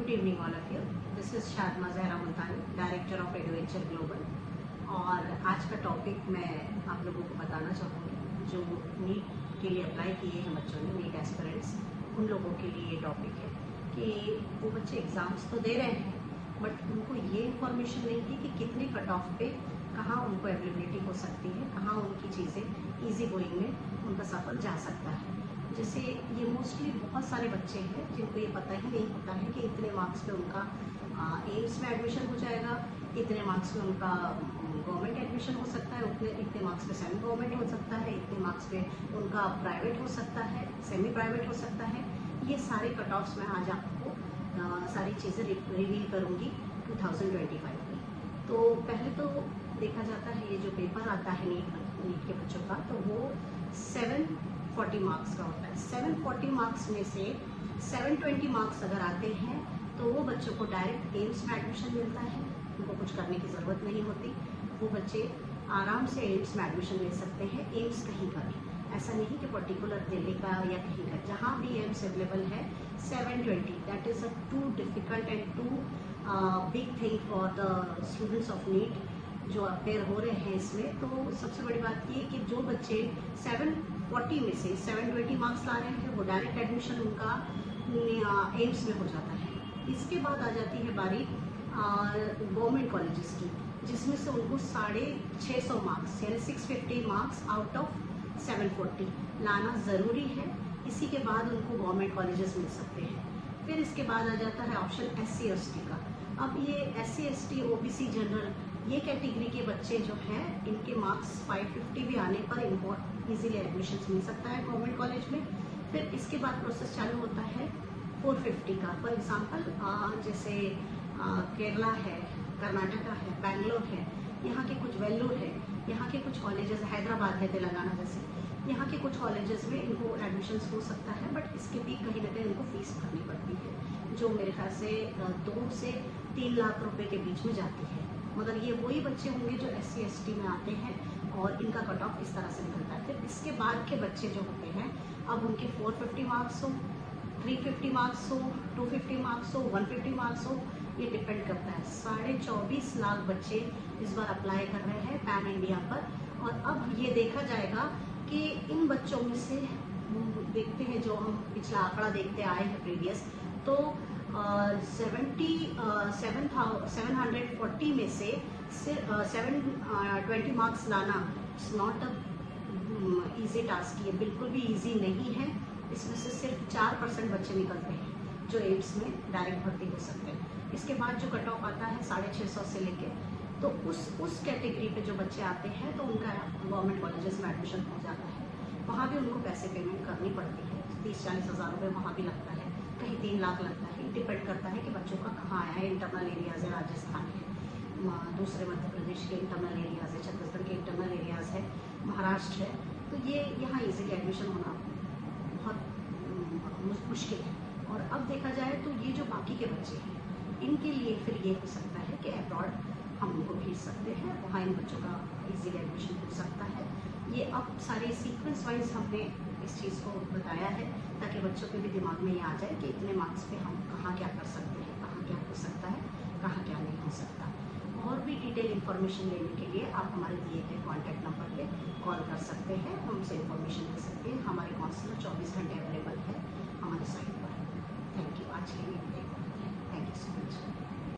Good evening all of you. This is Shadma Zahra Multani, director of Adventure Global. और आज का topic मैं आप लोगों को बताना चाहूँगी, जो नीट के लिए अप्लाई किए हैं बच्चों ने, नीट एस्पिरेंट्स, उन लोगों के लिए ये टॉपिक है कि वो बच्चे एग्ज़ाम्स तो दे रहे हैं बट उनको ये इन्फॉर्मेशन नहीं थी कि कितने कट ऑफ पे कहाँ उनको अवेलेबिलिटी हो सकती है, कहाँ उनकी चीज़ें ईजी गोइंग में उनका सफ़र जा सकता है। जैसे ये मोस्टली बहुत सारे बच्चे हैं जिनको ये पता ही नहीं होता है कि इतने मार्क्स पे उनका एम्स में एडमिशन हो जाएगा, इतने मार्क्स पे उनका गवर्नमेंट एडमिशन हो सकता है, इतने मार्क्स पे सेमी गवर्नमेंट हो सकता है, इतने मार्क्स पे उनका प्राइवेट हो सकता है, सेमी प्राइवेट हो सकता है। ये सारे कट ऑफ्स मैं आज आपको सारी चीज़ें रिवील करूँगी 2025 में। तो पहले तो देखा जाता है ये जो पेपर आता है नीट के बच्चों का, तो वो 740 मार्क्स का होता है। 740 मार्क्स में से 720 मार्क्स अगर आते हैं तो वो बच्चों को डायरेक्ट एम्स में एडमिशन मिलता है, उनको कुछ करने की ज़रूरत नहीं होती। वो बच्चे आराम से एम्स में एडमिशन ले सकते हैं। एम्स कहीं का भी, ऐसा नहीं कि पर्टिकुलर दिल्ली का या कहीं का, जहाँ भी एम्स अवेलेबल है 720, that is a too difficult and too big thing for the students of NEET जो अपेयर हो रहे हैं इसमें। तो सबसे बड़ी बात ये कि जो बच्चे 740 में से 720 मार्क्स ला रहे हैं वो डायरेक्ट एडमिशन उनका एम्स में हो जाता है। इसके बाद आ जाती है बारी गवर्नमेंट कॉलेजेस की, जिसमें से उनको 650 मार्क्स यानी 650 मार्क्स आउट ऑफ 740 लाना ज़रूरी है। इसी के बाद उनको गवर्नमेंट कॉलेजेस मिल सकते हैं। फिर इसके बाद आ जाता है ऑप्शन SC ST का। अब ये SC ST OBC जनरल ये कैटेगरी के बच्चे जो हैं, इनके मार्क्स 550 भी आने पर इनको ईजीली एडमिशन मिल सकता है गवर्नमेंट कॉलेज में। फिर इसके बाद प्रोसेस चालू होता है 450 का। फॉर एग्जांपल जैसे केरला है, कर्नाटका है, बेंगलोर है, यहाँ के कुछ वेल्लोर है, यहाँ के कुछ कॉलेजेस, हैदराबाद है, तेलंगाना जैसे, यहाँ के कुछ कॉलेजेस में इनको एडमिशन हो सकता है। बट इसके भी कहीं ना कहीं इनको फीस भरनी पड़ती है, जो मेरे ख्याल से 2 से 3 लाख रुपए के बीच में जाती है। मगर ये वही बच्चे होंगे जो SC ST में आते हैं और इनका कट ऑफ इस तरह से निकलता है। फिर इसके बाद के बच्चे जो होते हैं, अब उनके 450 मार्क्स हो, 350 मार्क्स हो, 250 मार्क्स हो, 150 मार्क्स हो, ये डिपेंड करता है। 24.5 लाख बच्चे इस बार अप्लाई कर रहे हैं पैन इंडिया पर। और अब ये देखा जाएगा कि इन बच्चों में से देखते हैं, जो हम पिछला आंकड़ा देखते आए हैं प्रीवियस, तो 740 में से 720 मार्क्स लाना it's not a easy task. ये बिल्कुल भी ईजी नहीं है। इसमें से सिर्फ 4% बच्चे निकलते हैं जो एम्स में डायरेक्ट भर्ती हो सकते हैं। इसके बाद जो कट ऑफ आता है 650 से लेके, तो उस कैटेगरी पे जो बच्चे आते हैं तो उनका गवर्नमेंट कॉलेजेस में एडमिशन हो जाता है। वहाँ भी उनको पैसे पेमेंट करनी पड़ती है, 30-40 हज़ार रुपये वहाँ भी लगता है, कहीं 3 लाख लगता है। डिपेंड करता है कि बच्चों का कहाँ आया है। इंटरनल एरियाज़ है, राजस्थान है, दूसरे मध्य प्रदेश के इंटरनल एरियाज़ है, छत्तीसगढ़ के इंटरनल एरियाज़ है, महाराष्ट्र है, तो ये यहाँ ईजीली एडमिशन होना बहुत मुश्किल है। और अब देखा जाए तो ये जो बाकी के बच्चे हैं, इनके लिए फिर ये हो सकता है कि अब्रॉड हम उनको भेज सकते हैं, वहाँ इन बच्चों का इजीली एडमिशन हो सकता है। ये अब सारे सीक्वेंस वाइज हमने इस चीज़ को बताया है ताकि बच्चों के भी दिमाग में ये आ जाए कि इतने मार्क्स पे हम कहाँ क्या कर सकते हैं, कहाँ क्या हो सकता है, कहाँ क्या नहीं हो सकता। और भी डिटेल इन्फॉर्मेशन लेने के लिए आप हमारे दिए गए कॉन्टैक्ट नंबर पे कॉल कर सकते हैं, हमसे इन्फॉर्मेशन ले सकते हैं। हमारे काउंसलर 24 घंटे अवेलेबल है हमारे साइट पर।